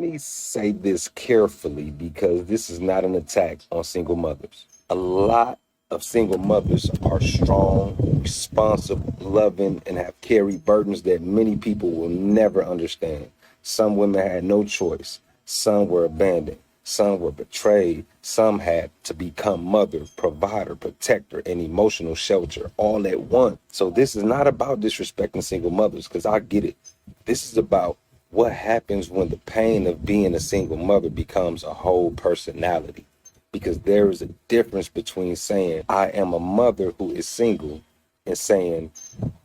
me say this carefully because this is not an attack on single mothers. A lot of single mothers are strong, responsible, loving, and have carried burdens that many people will never understand. Some women had no choice. Some were abandoned. Some were betrayed. Some had to become mother, provider, protector, and emotional shelter all at once. So this is not about disrespecting single mothers, because I get it. This is about what happens when the pain of being a single mother becomes a whole personality. Because there is a difference between saying, I am a mother who is single, and saying,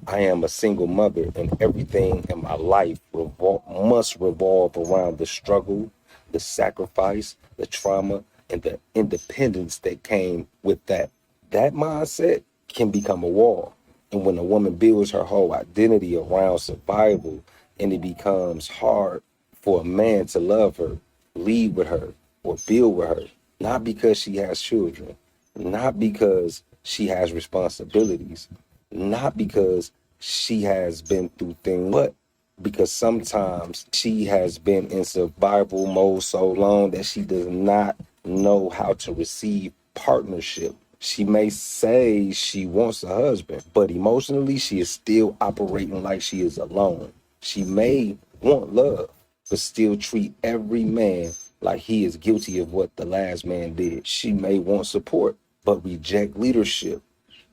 I am a single mother and everything in my life must revolve around the struggle, the sacrifice, the trauma, and the independence that came with that. That mindset can become a wall. And when a woman builds her whole identity around survival, and it becomes hard for a man to love her, lead with her, or build with her, not because she has children, not because she has responsibilities, not because she has been through things, but because sometimes she has been in survival mode so long that she does not know how to receive partnership. She may say she wants a husband, but emotionally she is still operating like she is alone. She may want love, but still treat every man like he is guilty of what the last man did. She may want support, but reject leadership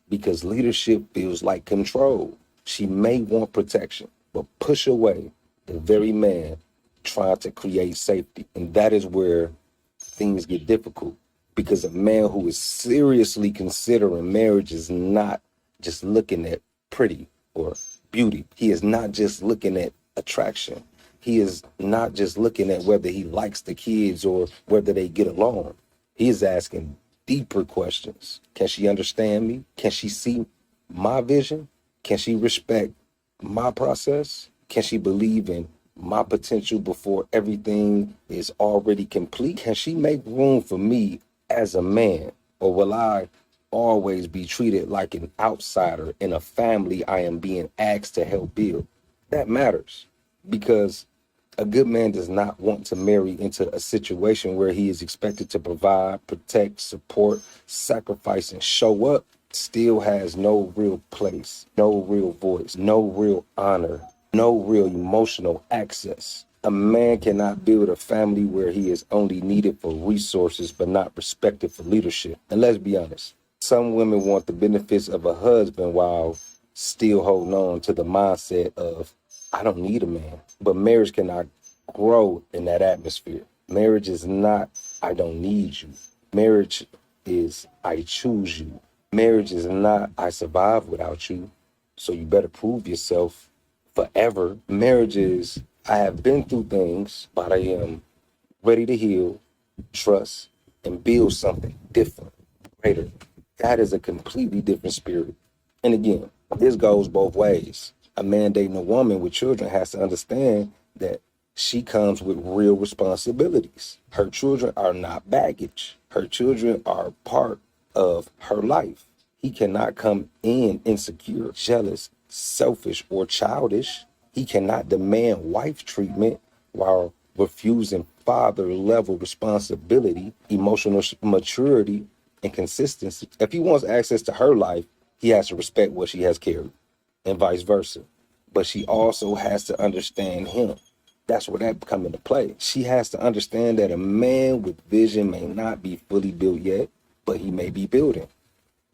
because leadership feels like control. She may want protection, but push away the very man trying to create safety. And that is where things get difficult, because a man who is seriously considering marriage is not just looking at pretty or beauty. He is not just looking at attraction. He is not just looking at whether he likes the kids or whether they get along. He is asking deeper questions. Can she understand me? Can she see my vision? Can she respect my process? Can she believe in my potential before everything is already complete? Can she make room for me as a man? Or will I always be treated like an outsider in a family I am being asked to help build? That matters, because a good man does not want to marry into a situation where he is expected to provide, protect, support, sacrifice, and show up. Still has no real place, no real voice, no real honor, no real emotional access. A man cannot build a family where he is only needed for resources but not respected for leadership. And let's be honest, some women want the benefits of a husband while still holding on to the mindset of, I don't need a man. But marriage cannot grow in that atmosphere. Marriage is not, I don't need you. Marriage is, I choose you. Marriage is not, I survive without you, so you better prove yourself forever. Marriage is, I have been through things, but I am ready to heal, trust, and build something different, greater. That is a completely different spirit. And again, this goes both ways. A man dating a woman with children has to understand that she comes with real responsibilities. Her children are not baggage. Her children are part of her life. He cannot come in insecure, jealous, selfish, or childish. He cannot demand wife treatment while refusing father-level responsibility, emotional maturity, and consistency. If he wants access to her life, he has to respect what she has carried, and vice versa. But she also has to understand him. That's where that comes into play. She has to understand that a man with vision may not be fully built yet, but he may be building.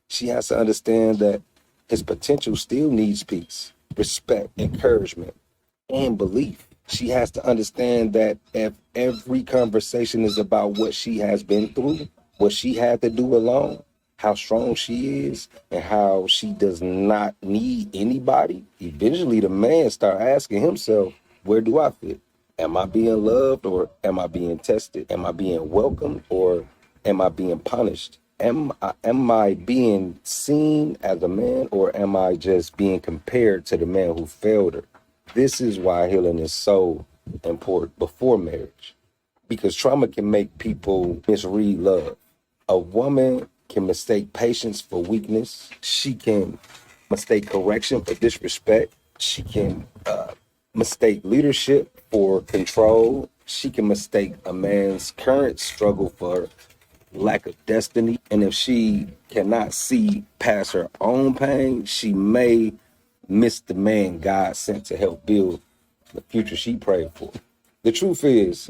She has to understand that his potential still needs peace, respect, encouragement, and belief. She has to understand that if every conversation is about what she has been through, what she had to do alone, how strong she is, and how she does not need anybody, eventually the man start asking himself, where do I fit? Am I being loved, or am I being tested? Am I being welcomed, or am I being punished? Am I being seen as a man, or am I just being compared to the man who failed her? This is why healing is so important before marriage, because trauma can make people misread love. A woman can mistake patience for weakness. She can mistake correction for disrespect. She can mistake leadership for control. She can mistake a man's current struggle for lack of destiny. And if she cannot see past her own pain, she may miss the man God sent to help build the future she prayed for. The truth is,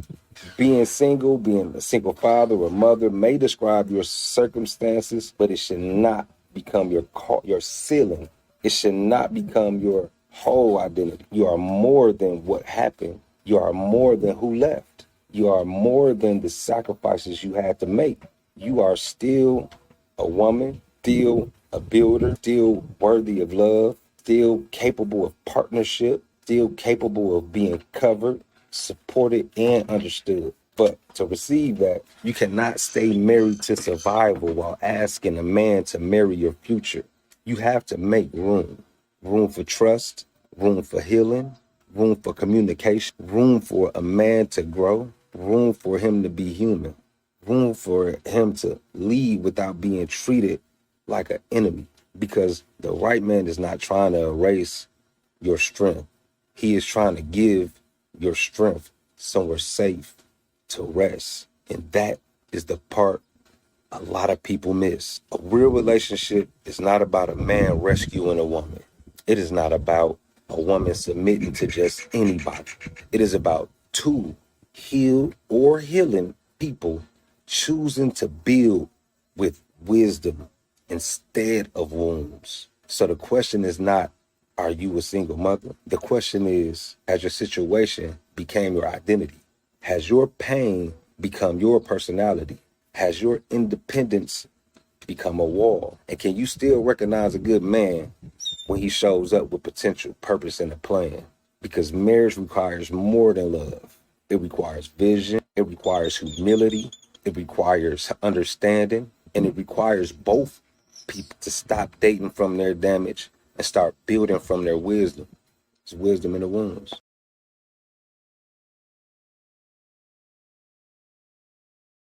being single, being a single father or mother may describe your circumstances, but it should not become your ceiling. It should not become your whole identity. You are more than what happened. You are more than who left. You are more than the sacrifices you had to make. You are still a woman, still a builder, still worthy of love, still capable of partnership, still capable of being covered, supported, and understood. But to receive that, you cannot stay married to survival while asking a man to marry your future. You have to make room for trust, room for healing, room for communication, room for a man to grow, room for him to be human, room for him to lead without being treated like an enemy. Because the right man is not trying to erase your strength. He is trying to give your strength somewhere safe to rest. And that is the part a lot of people miss. A real relationship is not about a man rescuing a woman. It is not about a woman submitting to just anybody. It is about two healed or healing people choosing to build with wisdom instead of wounds. So the question is not, are you a single mother? The question is, has your situation became your identity? Has your pain become your personality? Has your independence become a wall? And can you still recognize a good man when he shows up with potential, purpose, and a plan? Because marriage requires more than love. It requires vision. It requires humility. It requires understanding. And it requires both people to stop dating from their damage and start building from their wisdom. It's wisdom in the wounds.